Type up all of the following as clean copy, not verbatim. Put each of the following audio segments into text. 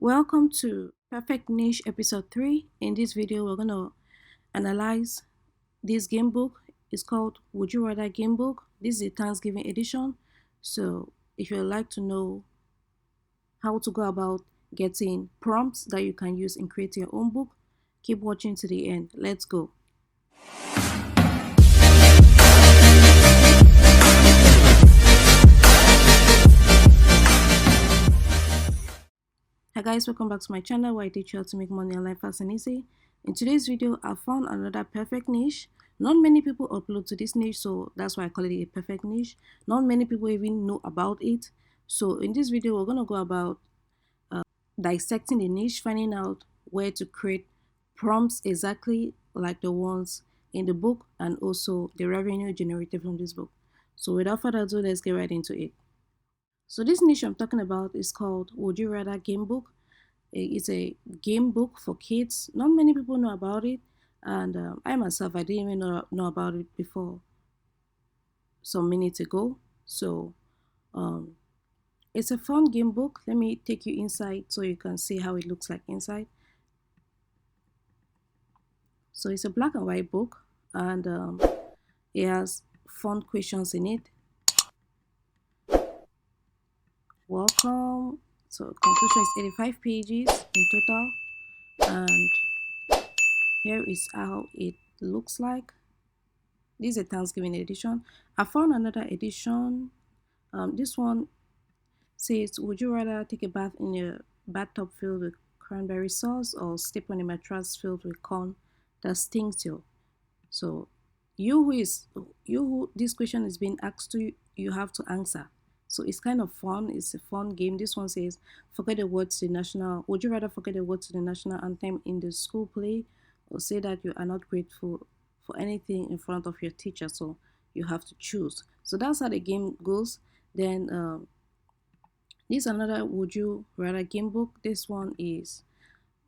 Welcome to Perfect Niche episode 3. In this video, we're going to analyze this game book. It's called Would You Rather Game Book. This is a Thanksgiving edition. So, if you'd like to know how to go about getting prompts that you can use in creating your own book, keep watching to the end. Let's go. Hi guys, welcome back to my channel where I teach you how to make money online fast and easy. In today's video, I found another perfect niche. Not many people upload to this niche, so that's why I call it a perfect niche. Not many people even know about it. So in this video, we're going to go about dissecting the niche, finding out where to create prompts exactly like the ones in the book and also the revenue generated from this book. So without further ado, let's get right into it. So this niche I'm talking about is called Would You Rather Game Book. It's a game book for kids. Not many people know about it, and I myself, I didn't even know about it before some minutes ago. So um, it's a fun game book. Let me take you inside so you can see how it looks like inside. So it's a black and white book, and it has fun questions in it. Welcome. So conclusion is 85 pages in total, and here is how it looks like. This is a Thanksgiving edition. I found another edition. This one says, would you rather take a bath in a bathtub filled with cranberry sauce or sleep on a mattress filled with corn that stings you? So this question is being asked to you, you have to answer. So it's kind of fun. It's a fun game. This one says, forget the words to the national. Would you rather forget the words to the national anthem in the school play or say that you are not grateful for anything in front of your teacher? So you have to choose. So that's how the game goes. Then this is another would you rather game book. This one is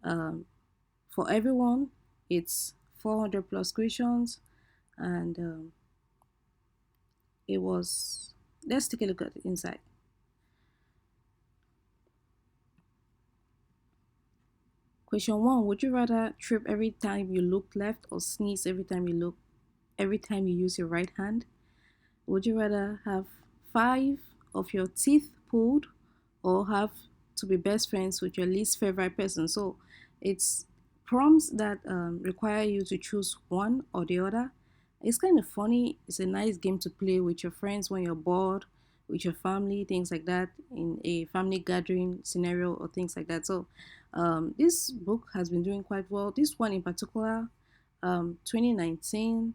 for everyone. It's 400 plus questions, and it was, let's take a look at the inside. Question 1, would you rather trip every time you look left or sneeze every time you use your right hand? Would you rather have 5 of your teeth pulled or have to be best friends with your least favorite person? So it's prompts that require you to choose one or the other. It's kind of funny. It's a nice game to play with your friends when you're bored, with your family, things like that, in a family gathering scenario or things like that. So this book has been doing quite well. This one in particular, 2019,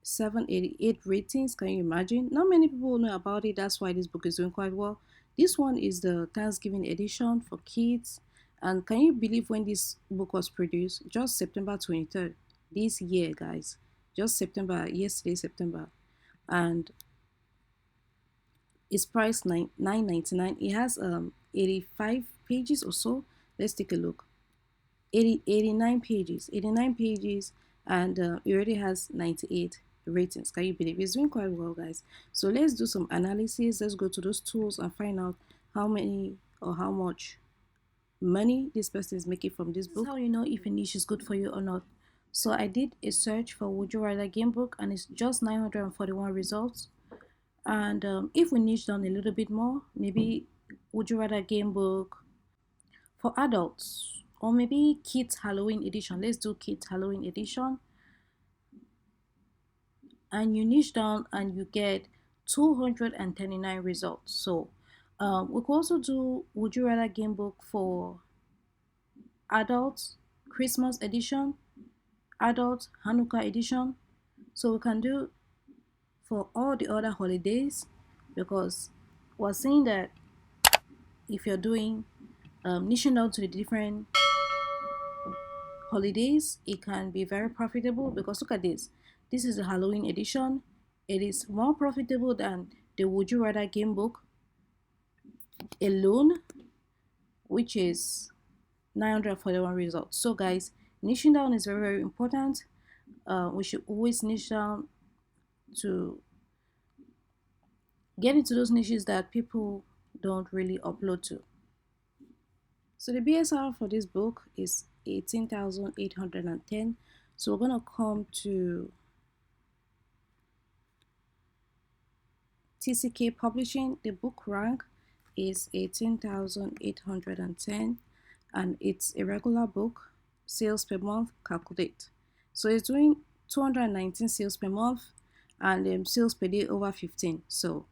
788 ratings. Can you imagine? Not many people know about it. That's why this book is doing quite well. This one is the Thanksgiving edition for kids. And can you believe when this book was produced? Just September 23rd this year, guys. Just September, yesterday, September. And it's priced $9.99. It has 85 pages or so. Let's take a look. 89 pages. 89 pages, and it already has 98 ratings. Can you believe it's doing quite well, guys? So let's do some analysis. Let's go to those tools and find out how many or how much money this person is making from this book. How you know if a niche is good for you or not. So I did a search for would you rather game book, and it's just 941 results. And if we niche down a little bit more, maybe would you rather game book for adults, or maybe kids Halloween edition. Let's do kids Halloween edition, and you niche down and you get 239 results. So we could also do would you rather game book for adults Christmas edition, adult Hanukkah edition. So we can do for all the other holidays, because we're saying that if you're doing niching down to the different holidays, it can be very profitable. Because look at this. This is the Halloween edition. It is more profitable than the would you rather game book alone, which is 941 results. So guys, niching down is very, very important. We should always niche down to get into those niches that people don't really upload to. So the BSR for this book is 18,810. So we're gonna come to TCK Publishing. The book rank is 18,810 and it's a regular book. Sales per month, calculate. So it's doing 219 sales per month and sales per day over 15. So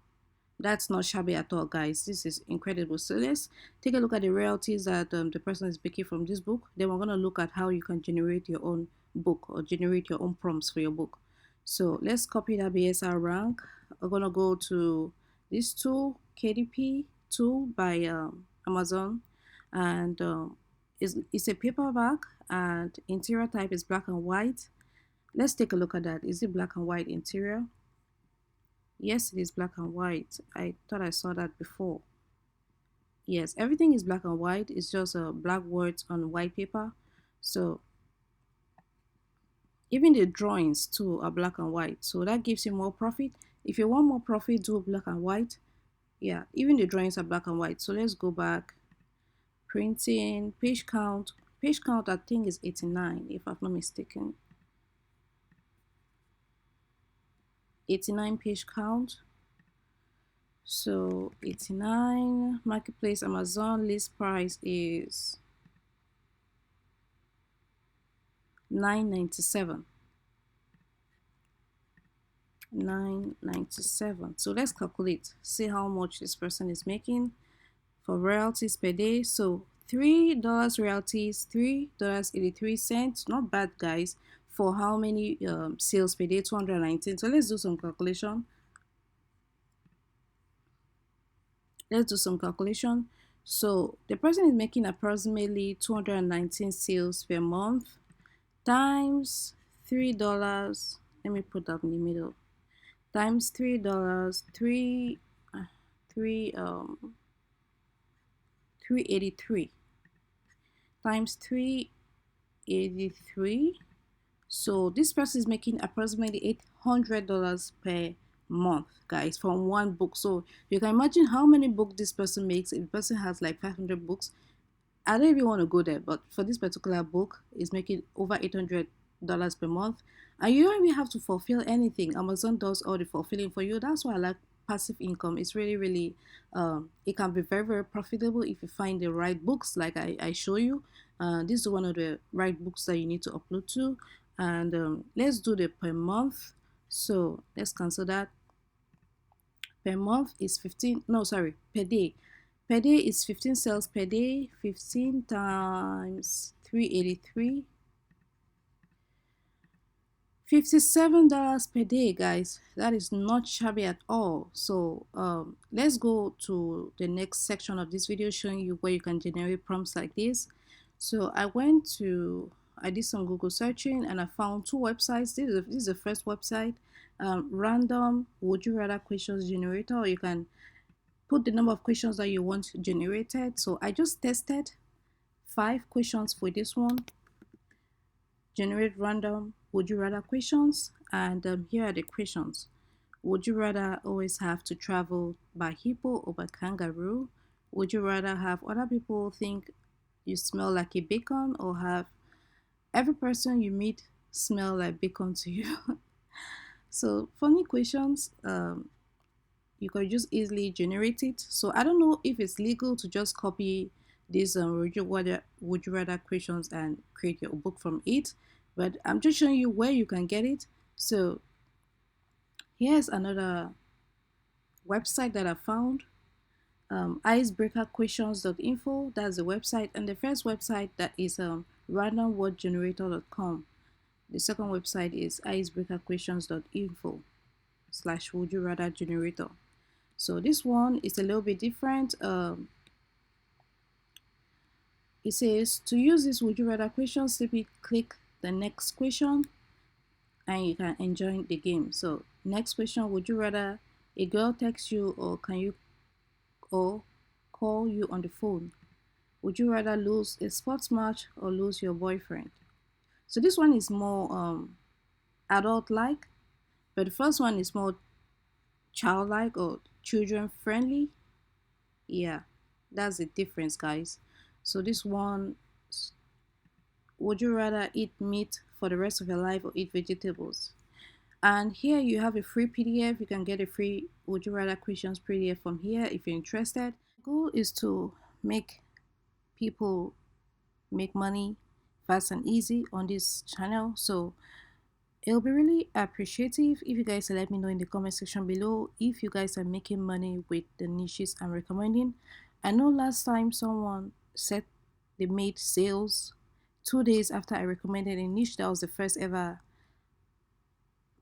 that's not shabby at all, guys. This is incredible. So let's take a look at the royalties that the person is making from this book. Then we're going to look at how you can generate your own book or generate your own prompts for your book. So let's copy that BSR rank. We're going to go to this tool, KDP tool by Amazon. And it's a paperback and interior type is black and white. Let's take a look at that. Is it black and white interior? Yes, it is black and white. I thought I saw that before. Yes, everything is black and white. It's just black words on white paper. So even the drawings too are black and white. So that gives you more profit. If you want more profit, do black and white. Yeah, even the drawings are black and white. So let's go back. Printing, page count. Page count I think is 89 if I'm not mistaken. 89 page count. So 89. Marketplace Amazon list price is $9.97. $9.97. So let's calculate, see how much this person is making for royalties per day. So $3 royalties, $3.83. Not bad, guys. For how many sales per day? 219. So let's do some calculation. So the person is making approximately 219 sales per month times $3. Let me put that in the middle. Times $3, 383 times 383. So this person is making approximately $800 per month, guys, from one book. So you can imagine how many books this person makes. If the person has like 500 books, I don't even want to go there, but for this particular book, it's making over $800 per month, and you don't even have to fulfill anything. Amazon does all the fulfilling for you. That's why I like passive income. It's really it can be very profitable if you find the right books, like I show you. This is one of the right books that you need to upload to. And let's do the per month. So let's cancel that. Per month is 15, no, sorry, per day. Per day is 15 sales per day. 15 times 383, $57 per day, guys. That is not shabby at all. So let's go to the next section of this video, showing you where you can generate prompts like this. So I did some Google searching and I found two websites. This is the first website, random would you rather questions generator, or you can put the number of questions that you want generated. So I just tested 5 questions for this one. Generate random would you rather questions, and here are the questions. Would you rather always have to travel by hippo or by kangaroo? Would you rather have other people think you smell like a bacon, or have every person you meet smell like bacon to you? So funny questions. You can just easily generate it. So I don't know if it's legal to just copy these would you rather questions and create your book from it, but I'm just showing you where you can get it. So here's another website that I found, icebreakerquestions.info. That's the website, and the first website that is randomwordgenerator.com. The second website is icebreakerquestions.info / would you rather generator. So this one is a little bit different. It says to use this would you rather question, simply click the next question and you can enjoy the game. So next question, would you rather a girl text you or call you on the phone? Would you rather lose a sports match or lose your boyfriend? So this one is more adult like, but the first one is more childlike or children friendly. Yeah, that's the difference, guys. So this one, would you rather eat meat for the rest of your life or eat vegetables? And here you have a free PDF. You can get a free would you rather questions PDF from here if you're interested. The goal is to make people make money fast and easy on this channel. So it'll be really appreciative if you guys let me know in the comment section below if you guys are making money with the niches I'm recommending. I know last time someone said they made sales 2 days after I recommended a niche. That was the first ever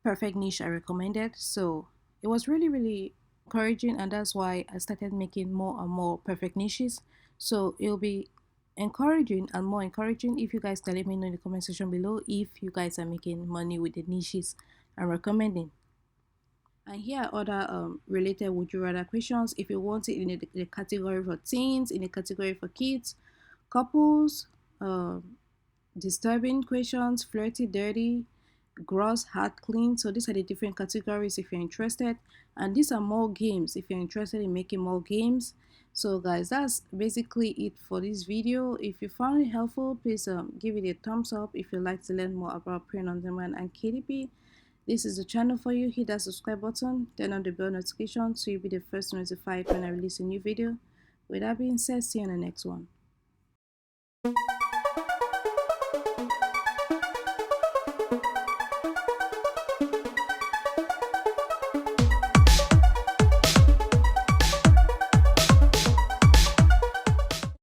perfect niche I recommended. So it was really encouraging, and that's why I started making more and more perfect niches. So it'll be encouraging and more encouraging if you guys can let me know in the comment section below if you guys are making money with the niches I'm recommending. And here are other related would you rather questions. If you want it in the category for teens, in the category for kids, couples, disturbing questions, flirty, dirty, gross, hard, clean. So these are the different categories if you're interested. And these are more games if you're interested in making more games. So guys, that's basically it for this video. If you found it helpful, please give it a thumbs up. If you'd like to learn more about print on demand and KDP, this is the channel for you. Hit that subscribe button, turn on the bell notification so you'll be the first notified when I release a new video. With that being said, see you on the next one.